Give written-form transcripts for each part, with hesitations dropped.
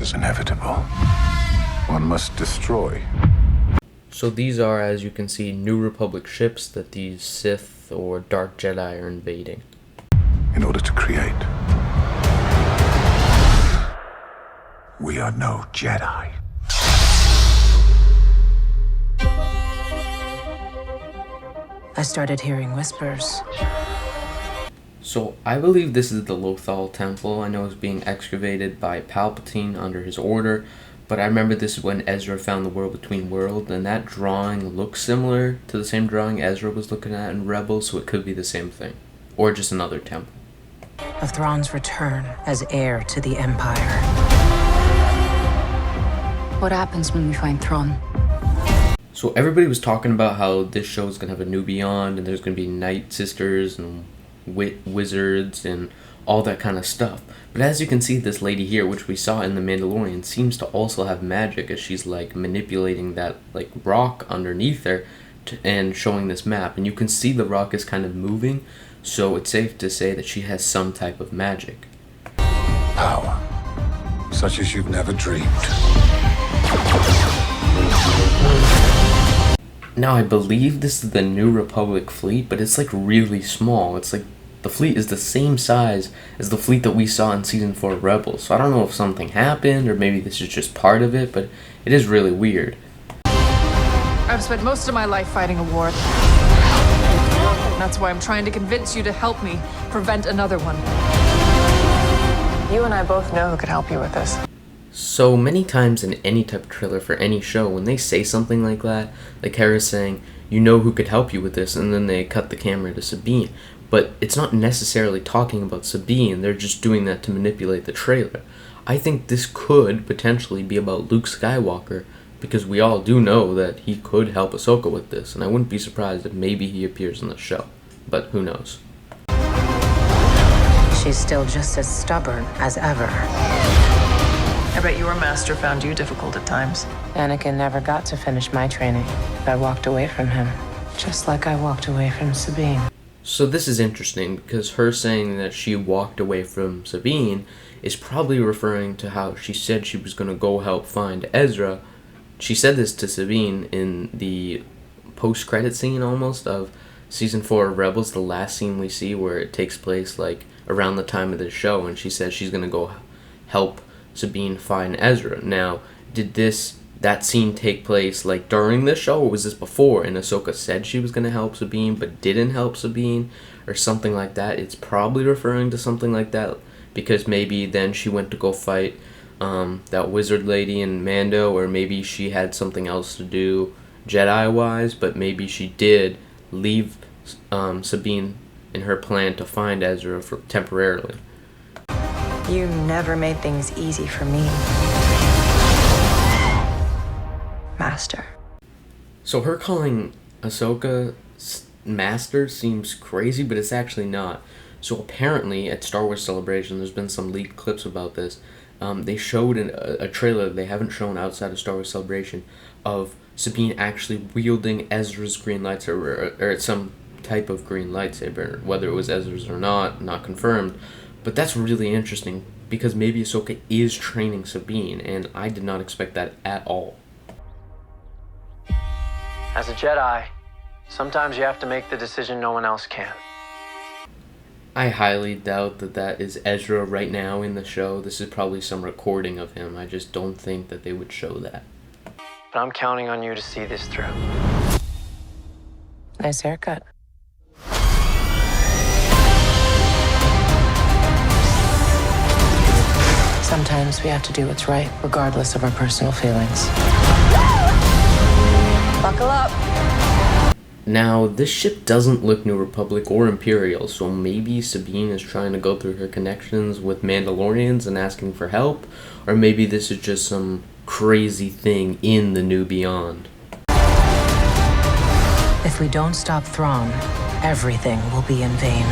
is inevitable. One must destroy. So these are, as you can see, New Republic ships that these Sith or Dark Jedi are invading. In order to create, we are no Jedi. I started hearing whispers. So I believe this is the Lothal Temple. I know it's being excavated by Palpatine under his order, but I remember this is when Ezra found the World Between Worlds, and that drawing looks similar to the same drawing Ezra was looking at in Rebels, so it could be the same thing. Or just another temple. Of Thrawn's return as heir to the Empire. What happens when we find Thrawn? So everybody was talking about how this show is going to have a new Beyond, and there's going to be Night Sisters and wizards and all that kind of stuff. But as you can see, this lady here, which we saw in The Mandalorian, seems to also have magic, as she's like manipulating that like rock underneath her and showing this map. And you can see the rock is kind of moving, so it's safe to say that she has some type of magic. Power, such as you've never dreamed. Now, I believe this is the New Republic fleet, but it's like really small. It's like the fleet is the same size as the fleet that we saw in Season 4 Rebels. So I don't know if something happened, or maybe this is just part of it, but it is really weird. I've spent most of my life fighting a war. That's why I'm trying to convince you to help me prevent another one. You and I both know who could help you with this. So many times in any type of trailer for any show, when they say something like that, like Hera's saying, you know who could help you with this, and then they cut the camera to Sabine. But it's not necessarily talking about Sabine, they're just doing that to manipulate the trailer. I think this could potentially be about Luke Skywalker, because we all do know that he could help Ahsoka with this, and I wouldn't be surprised if maybe he appears in the show. But who knows? She's still just as stubborn as ever. I bet your master found you difficult at times. Anakin never got to finish my training. I walked away from him, just like I walked away from Sabine. So this is interesting, because her saying that she walked away from Sabine is probably referring to how she said she was going to go help find Ezra. She said this to Sabine in the post-credit scene almost of Season 4 of Rebels, the last scene we see where it takes place like around the time of the show, and she says she's going to go help Sabine find Ezra. Now, did that scene take place like during this show, or was this before and Ahsoka said she was going to help Sabine but didn't help Sabine, or something like that? It's probably referring to something like that, because maybe then she went to go fight that wizard lady in Mando, or maybe she had something else to do Jedi-wise, but maybe she did leave Sabine in her plan to find Ezra temporarily. You never made things easy for me, Master. So her calling Ahsoka Master seems crazy, but it's actually not. So apparently at Star Wars Celebration, there's been some leaked clips about this. They showed a trailer they haven't shown outside of Star Wars Celebration of Sabine actually wielding Ezra's green lightsaber, or some type of green lightsaber. Whether it was Ezra's or not confirmed. But that's really interesting, because maybe Ahsoka is training Sabine, and I did not expect that at all. As a Jedi, sometimes you have to make the decision no one else can. I highly doubt that is Ezra right now in the show. This is probably some recording of him. I just don't think that they would show that. But I'm counting on you to see this through. Nice haircut. Sometimes we have to do what's right, regardless of our personal feelings. Buckle up. Now, this ship doesn't look New Republic or Imperial, so maybe Sabine is trying to go through her connections with Mandalorians and asking for help, or maybe this is just some crazy thing in the New Beyond. If we don't stop Thrawn, everything will be in vain.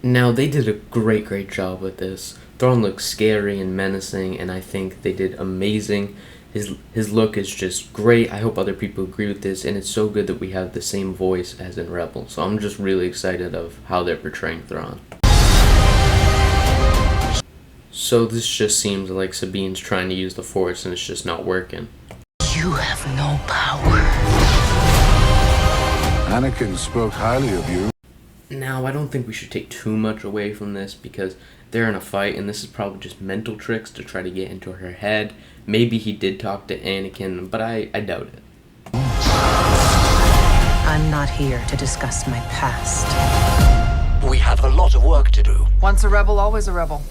Now, they did a great job with this. Thrawn looks scary and menacing, and I think they did amazing. His look is just great. I hope other people agree with this, and it's so good that we have the same voice as in Rebels. So I'm just really excited of how they're portraying Thrawn. So this just seems like Sabine's trying to use the Force and it's just not working. You have no power. Anakin spoke highly of you. Now, I don't think we should take too much away from this because they're in a fight and this is probably just mental tricks to try to get into her head. Maybe he did talk to Anakin, but I doubt it. I'm not here to discuss my past. We have a lot of work to do. Once a rebel, always a rebel.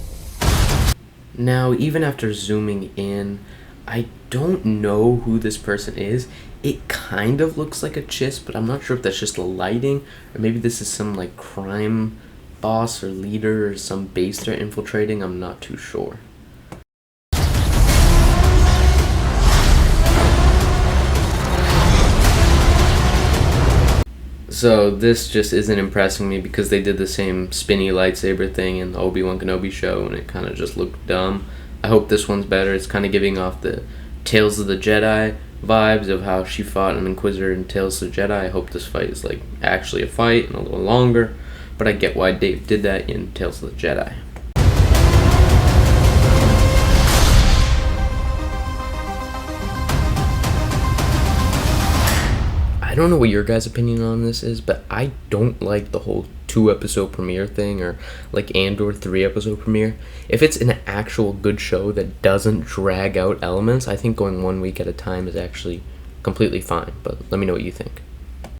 Now, even after zooming in, I don't know who this person is. It kind of looks like a Chiss, but I'm not sure if that's just the lighting, or maybe this is some like crime boss or leader or some base they're infiltrating. I'm not too sure. So this just isn't impressing me because they did the same spinny lightsaber thing in the Obi-Wan Kenobi show and it kind of just looked dumb. I hope this one's better. It's kind of giving off the Tales of the Jedi vibes of how she fought an Inquisitor in Tales of the Jedi. I hope this fight is like actually a fight and a little longer, but I get why Dave did that in Tales of the Jedi. I don't know what your guys' opinion on this is, but I don't like the whole 2-episode premiere thing or like Andor 3-episode premiere. If it's an actual good show that doesn't drag out elements, I think going 1 week at a time is actually completely fine, but let me know what you think.